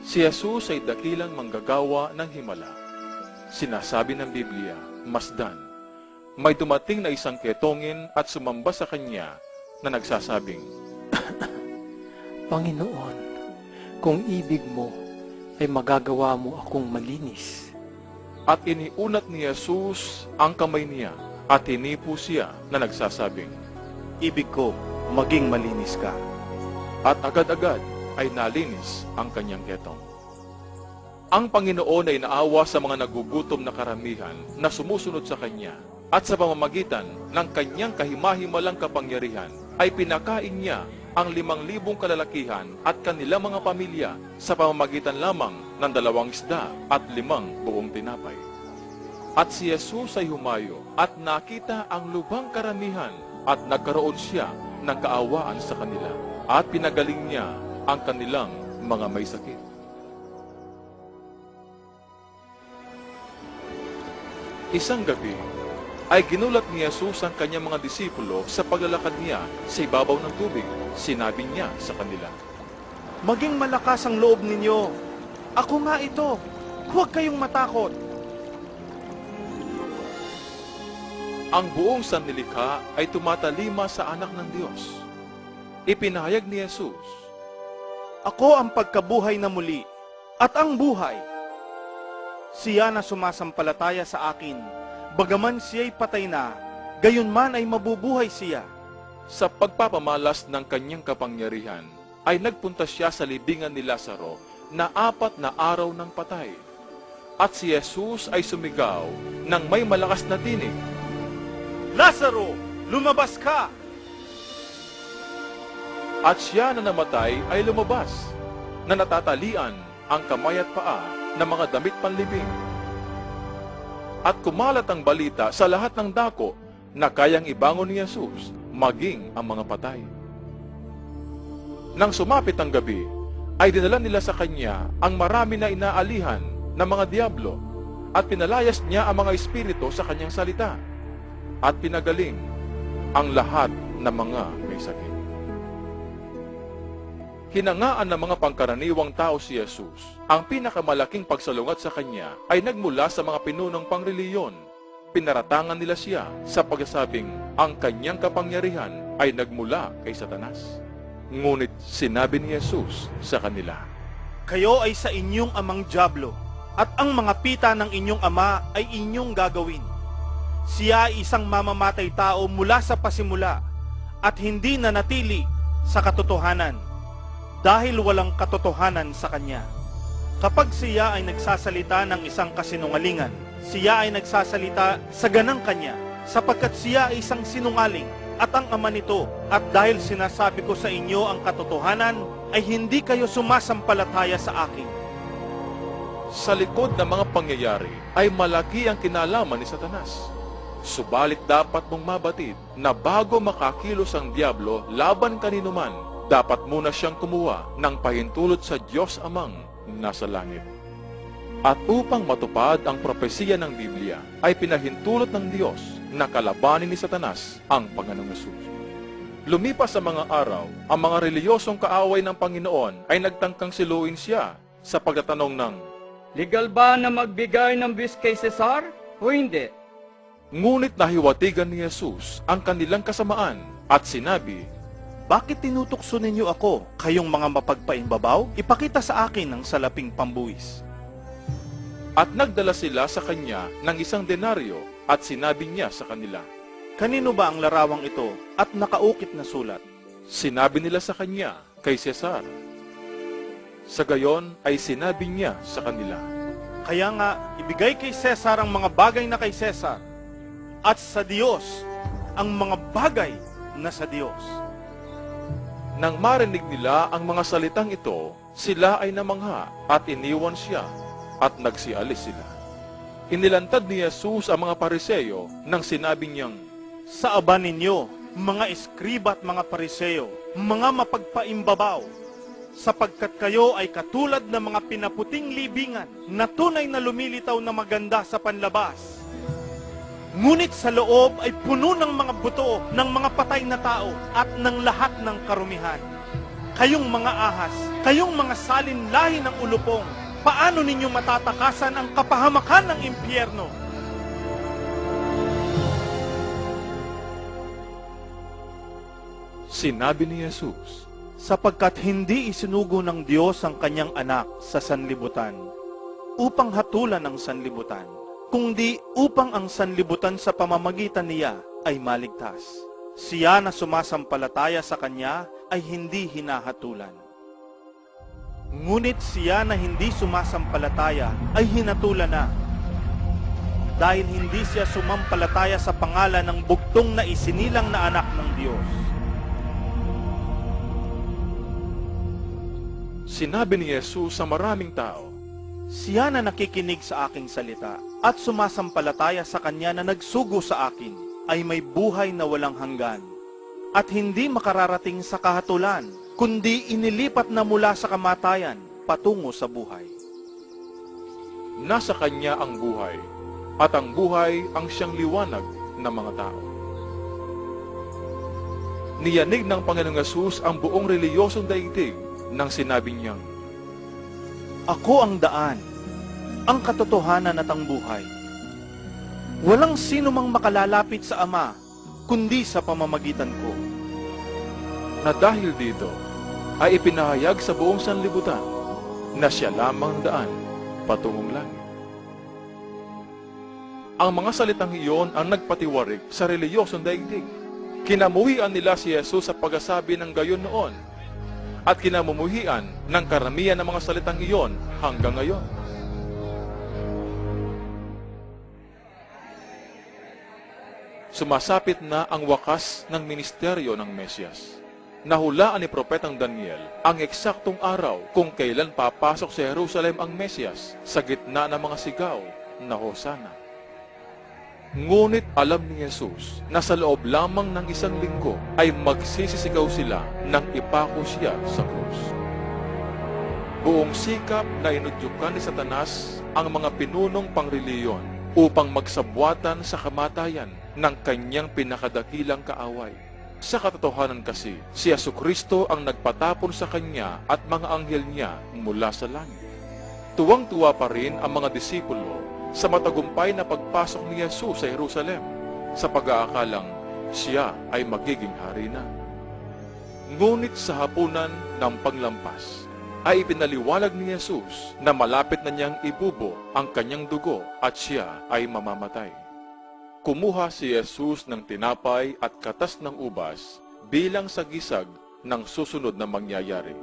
Si Jesus ay dakilang manggagawa ng himala. Sinasabi ng Biblia, masdan, may dumating na isang ketongin at sumamba sa kanya na nagsasabing, Panginoon, kung ibig mo, ay magagawa mo akong malinis. At iniunat ni Jesus ang kamay niya at hinipo siya na nagsasabing, Ibig ko, maging malinis ka. at agad-agad ay nalinis ang kanyang ketong. Ang Panginoon ay naawa sa mga nagugutom na karamihan na sumusunod sa Kanya, at sa pamamagitan ng Kanyang kahimahimalang kapangyarihan ay pinakain niya ang 5,000 kalalakihan at kanilang mga pamilya sa pamamagitan lamang ng 2 isda at 5 buong tinapay. At si Jesus ay humayo at nakita ang lubhang karamihan at nagkaroon siya ng kaawaan sa kanila at pinagaling niya ang kanilang mga may sakit. Isang gabi ay ginulat ni Jesus ang kanyang mga disipulo sa paglalakad niya sa ibabaw ng tubig. Sinabi niya sa kanila, Maging malakas ang loob ninyo. Ako nga ito. Huwag kayong matakot. ang buong sanlilikha ay tumatalima sa anak ng Diyos. Ipinahayag ni Jesus, Ako ang pagkabuhay na muli at ang buhay. Siya na sumasampalataya sa akin, bagaman siya'y patay na, gayon man ay mabubuhay siya. sa pagpapamalas ng kanyang kapangyarihan, ay nagpunta siya sa libingan ni Lazaro na 4 na araw ng patay. At si Jesus ay sumigaw ng may malakas na tinig, Lazaro, lumabas ka! at siya na namatay ay lumabas, na natatalian ang kamay at paa ng mga damit panlibing. At kumalat ang balita sa lahat ng dako na kayang ibangon ni Jesus, maging ang mga patay. Nang sumapit ang gabi, ay dinala nila sa kanya ang marami na inaalihan ng mga diablo, at pinalayas niya ang mga espiritu sa kanyang salita, at pinagaling ang lahat ng mga may sakit. Hinangaan ng mga pangkaraniwang tao si Jesus. Ang pinakamalaking pagsalungat sa kanya ay nagmula sa mga pinunong pangreliyon. Pinaratangan nila siya sa pagsasabing ang kanyang kapangyarihan ay nagmula kay Satanas. Ngunit sinabi ni Jesus sa kanila, Kayo ay sa inyong amang dyablo, at ang mga pita ng inyong ama ay inyong gagawin. Siya ay isang mamamatay tao mula sa pasimula, at hindi nanatili sa katotohanan, dahil walang katotohanan sa kanya. Kapag siya ay nagsasalita ng isang kasinungalingan, siya ay nagsasalita sa ganang kanya, sapagkat siya ay isang sinungaling at ang ama nito. At dahil sinasabi ko sa inyo ang katotohanan, ay hindi kayo sumasampalataya sa akin. sa likod ng mga pangyayari ay malaki ang kinalaman ni Satanas. Subalit dapat mong mabatid na bago makakilos ang diablo laban kanino man, dapat muna siyang kumuha ng pahintulot sa Diyos Amang nasa langit. At upang matupad ang propesiya ng Biblia, ay pinahintulot ng Diyos na kalabanin ni Satanas ang Panginoong Hesus. Lumipas sa mga araw, ang mga reliyosong kaaway ng Panginoon ay nagtangkang siluin siya sa pagtatanong ng, Legal ba na magbigay ng buwis kay Cesar o hindi? ngunit nahiwatigan ni Jesus ang kanilang kasamaan at sinabi, Bakit tinutukso ninyo ako, kayong mga mapagpaimbabaw? Ipakita sa akin ang salaping pambuwis. at nagdala sila sa kanya ng 1 denaryo at sinabi niya sa kanila, Kanino ba ang larawang ito at nakaukit na sulat? sinabi nila sa kanya kay Cesar. Sa gayon ay sinabi niya sa kanila, Kaya nga, ibigay kay Cesar ang mga bagay na kay Cesar, at sa Diyos ang mga bagay na sa Diyos. nang marinig nila ang mga salitang ito, sila ay namangha at iniwan siya at nagsialis sila. Inilantad ni Jesus ang mga Pariseyo nang sinabi niyang, Sa aba ninyo, mga eskriba at mga Pariseo, mga mapagpaimbabaw, sapagkat kayo ay katulad ng mga pinaputing libingan na tunay na lumilitaw na maganda sa panlabas. Ngunit sa loob ay puno ng mga buto ng mga patay na tao at ng lahat ng karumihan. Kayong mga ahas, kayong mga salinlahi ng ulupong, paano ninyo matatakasan ang kapahamakan ng impyerno? Sinabi ni Jesus, Sapagkat hindi isinugo ng Diyos ang kanyang anak sa sanlibutan upang hatulan ang sanlibutan, kundi upang ang sanlibutan sa pamamagitan niya ay maligtas. Siya na sumasampalataya sa kanya ay hindi hinahatulan. Ngunit siya na hindi sumasampalataya ay hinatulan na, dahil hindi siya sumampalataya sa pangalan ng bugtong na isinilang na anak ng Diyos. sinabi ni Jesus sa maraming tao, Siya na nakikinig sa aking salita at sumasampalataya sa kanya na nagsugo sa akin ay may buhay na walang hanggan at hindi makararating sa kahatulan, kundi inilipat na mula sa kamatayan patungo sa buhay. nasa kanya ang buhay, at ang buhay ang siyang liwanag ng mga tao. Niyanig ng Panginoong Yesus ang buong reliyosong daigdig nang sinabi niyang, Ako ang daan, ang katotohanan at ang buhay. Walang sino mang makalalapit sa Ama, kundi sa pamamagitan ko. na dahil dito ay ipinahayag sa buong sanlibutan na siya lamang daan patungong langit. Ang mga salitang iyon ang nagpatiwarik sa reliyosong daigdig. Kinamuhian nila si Jesus sa pagsasabi ng gayon noon at kinamumuhian ng karamihan ng mga salitang iyon hanggang ngayon. Sumasapit na ang wakas ng ministeryo ng Mesyas. Nahulaan ni Propetang Daniel ang eksaktong araw kung kailan papasok sa Jerusalem ang Mesyas sa gitna ng mga sigaw na Hosana. Ngunit alam ni Jesus na sa loob lamang ng isang linggo ay magsisisigaw sila nang ipako siya sa krus. Buong sikap na inudyukan ni Satanas ang mga pinunong pangreliyon upang magsabwatan sa kamatayan ng kanyang pinakadakilang kaaway. Sa katotohanan kasi, si Jesucristo ang nagpatapon sa kanya at mga anghel niya mula sa langit. Tuwang-tuwa pa rin ang mga disipulo sa matagumpay na pagpasok ni Jesus sa Jerusalem sa pag-aakalang siya ay magiging hari na. Ngunit sa hapunan ng paglampas ay ipinaliwanag ni Jesus na malapit na niyang ibubo ang kanyang dugo at siya ay mamamatay. Kumuha si Jesus ng tinapay at katas ng ubas bilang sagisag ng susunod na mangyayari.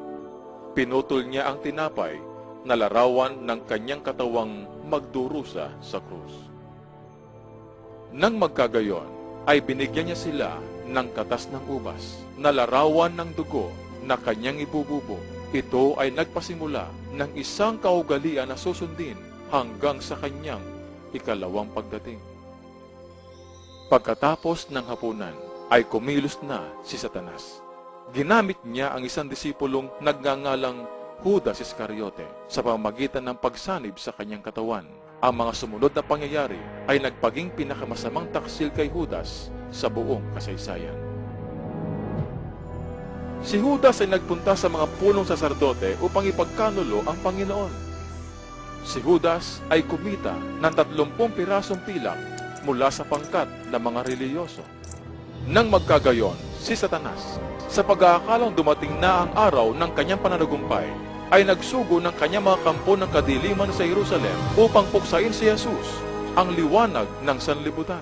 Pinutol niya ang tinapay na larawan ng kanyang katawang magdurusa sa krus. Nang magkagayon, ay binigyan niya sila ng katas ng ubas na larawan ng dugo na kanyang ibububo. Ito ay nagpasimula ng isang kaugalian na susundin hanggang sa kanyang ikalawang pagdating. Pagkatapos ng hapunan, ay kumilos na si Satanas. Ginamit niya ang isang disipulong nagngangalang Judas Iscariote sa pamamagitan ng pagsanib sa kanyang katawan. Ang mga sumunod na pangyayari ay nagpaging pinakamasamang taksil kay Judas sa buong kasaysayan. Si Judas ay nagpunta sa mga punong saserdote upang ipagkanulo ang Panginoon. Si Judas ay kumita ng 30 pirasong pilak mula sa pangkat ng mga reliyoso. Nang magkagayon, si Satanas, sa pag-aakalang dumating na ang araw ng kanyang pananagumpay, ay nagsugo ng kanyang mga kampo ng kadiliman sa Jerusalem upang puksain si Jesus, ang liwanag ng sanlibutan.